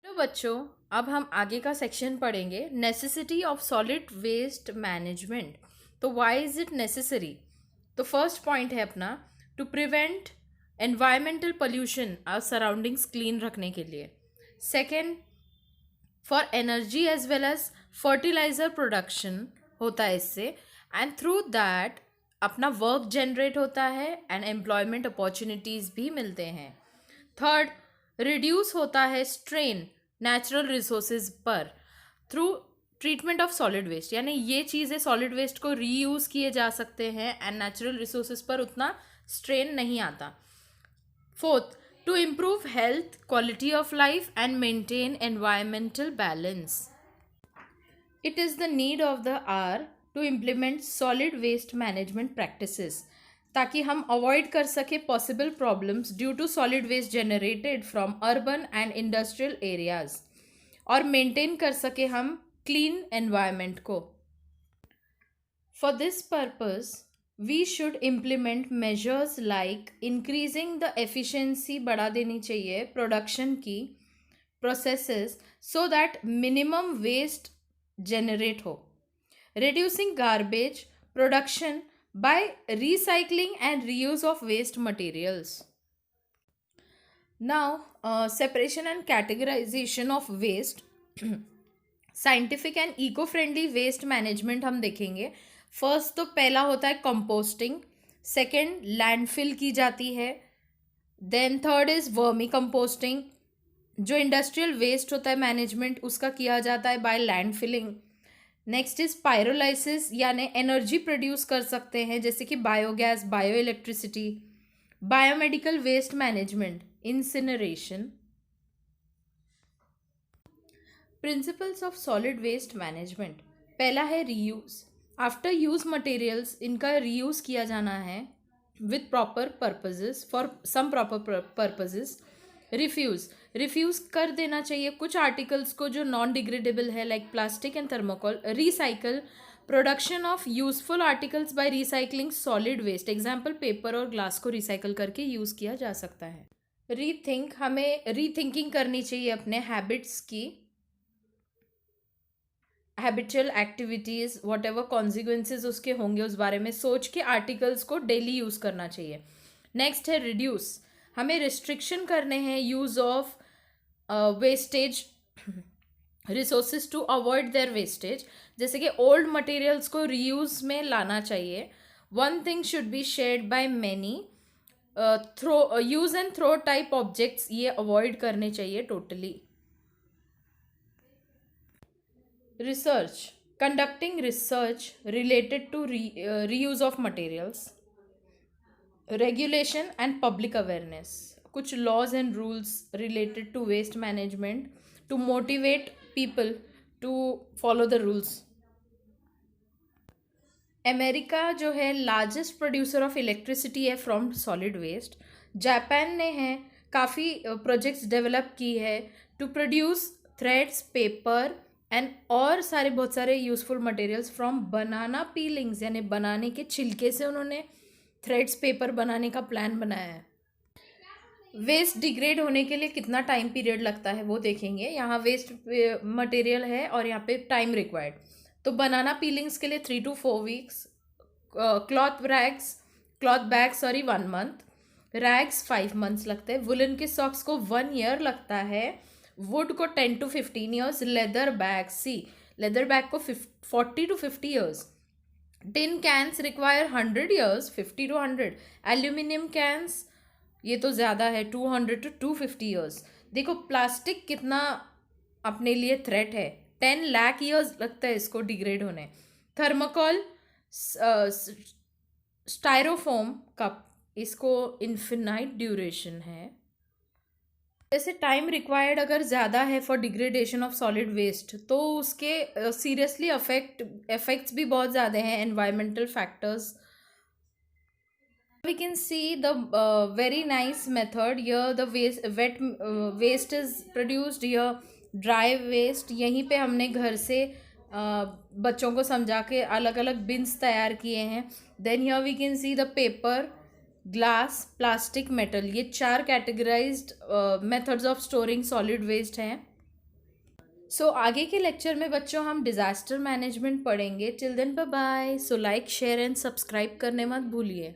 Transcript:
तो बच्चों, अब हम आगे का सेक्शन पढ़ेंगे, necessity of solid waste management. तो व्हाई इज इट नेसेसरी? तो फर्स्ट पॉइंट है अपना, टू प्रिवेंट एनवायरमेंटल पोल्यूशन, और सराउंडिंग्स क्लीन रखने के लिए। Second, for energy as well as fertilizer production होता है इससे, एंड थ्रू दैट अपना वर्क जनरेट होता है एंड एम्प्लॉयमेंट अपॉर्चुनिटीज़ भी मिलते हैं। थर्ड, रिड्यूस होता है स्ट्रेन नेचुरल रिसोर्सेज पर through treatment of solid waste, यानी ये चीज़ें सॉलिड वेस्ट को रीयूज़ किए जा सकते हैं एंड नेचुरल रिसोर्सेज पर उतना स्ट्रेन नहीं आता। Fourth, to improve health, quality of life, and maintain environmental balance. It is the need of the hour to implement solid waste management practices ताकि हम अवॉइड कर सके possible problems due to solid waste generated from urban and industrial areas, और maintain कर सके हम clean environment को। For this purpose we should implement measures like increasing the efficiency, बढ़ा देनी चाहिए प्रोडक्शन की processes so that minimum waste generate हो, reducing garbage production by recycling and reuse of waste materials. Now, separation and categorization of waste, scientific and eco friendly waste management हम देखेंगे। First तो पहला होता है कंपोस्टिंग, सेकंड लैंडफिल की जाती है, then third is vermi composting. जो इंडस्ट्रियल वेस्ट होता है मैनेजमेंट उसका किया जाता है by landfilling. Next is pyrolysis, यानी एनर्जी प्रोड्यूस कर सकते हैं जैसे कि biogas, bio electricity. Biomedical waste management, incineration. Principles of solid waste management, पहला है रीयूज। आफ्टर यूज मटेरियल्स इनका रीयूज किया जाना है with proper purposes, for some proper purposes. Refuse कर देना चाहिए कुछ आर्टिकल्स को जो नॉन डिग्रेडेबल है, like plastic and thermocol. Recycle, production of useful articles by recycling solid waste, example paper और ग्लास को रिसाइकल करके यूज किया जा सकता है। रीथिंक, हमें रीथिंकिंग करनी चाहिए अपने हैबिट्स की, habitual activities, what ever consequences उसके होंगे उस बारे में सोच के आर्टिकल्स को डेली यूज़ करना चाहिए। नेक्स्ट है रिड्यूस, हमें रिस्ट्रिक्शन करने हैं use of wastage resources to avoid their wastage, जैसे कि ओल्ड मटेरियल्स को रीयूज में लाना चाहिए। One thing should be shared by many. Throw use and throw type objects ये अवॉइड करने चाहिए totally. Research, conducting research related to reuse of materials. Regulation and public awareness, कुछ laws and rules related to waste management to motivate people to follow the rules. America जो है largest producer of electricity है from solid waste. Japan ने है काफ़ी projects develop की है to produce threads, paper and और सारे बहुत सारे useful materials from banana peelings, यानी बनाने के छिलके से उन्होंने थ्रेड्स, पेपर बनाने का प्लान बनाया है। वेस्ट डिग्रेड होने के लिए कितना टाइम पीरियड लगता है वो देखेंगे। यहाँ वेस्ट मटेरियल है और यहाँ पे टाइम रिक्वायर्ड, तो बनाना पीलिंग्स के लिए 3 to 4 weeks, cloth bags 1 month, rags 5 months लगते हैं, वुलन के सॉक्स को 1 year लगता है, वुड को 10 to 15 years, लेदर बैग को 40 to 50 years, tin cans require 100 years, 50 to 100, aluminium cans ये तो ज़्यादा है 200 to 250 years। देखो प्लास्टिक कितना अपने लिए थ्रेट है, 10 lakh years लगता है इसको डिग्रेड होने। थर्मोकोल, स्टायरोफोम कप, इसको इन्फिनाइट ड्यूरेशन है। जैसे टाइम रिक्वायर्ड अगर ज़्यादा है for degradation of solid waste तो उसके सीरियसली इफेक्ट्स भी बहुत ज़्यादा हैं, environmental factors. We can see the very nice method here. The wet waste is produced here, dry waste यहीं पे हमने घर से बच्चों को समझा के अलग अलग बिन्स तैयार किए हैं। Then here we can see the paper, glass, plastic, metal, ये 4 categorized methods of storing solid waste हैं। सो आगे के लेक्चर में बच्चों हम डिज़ास्टर मैनेजमेंट पढ़ेंगे. Till then bye bye. So like share and subscribe करने मत भूलिए.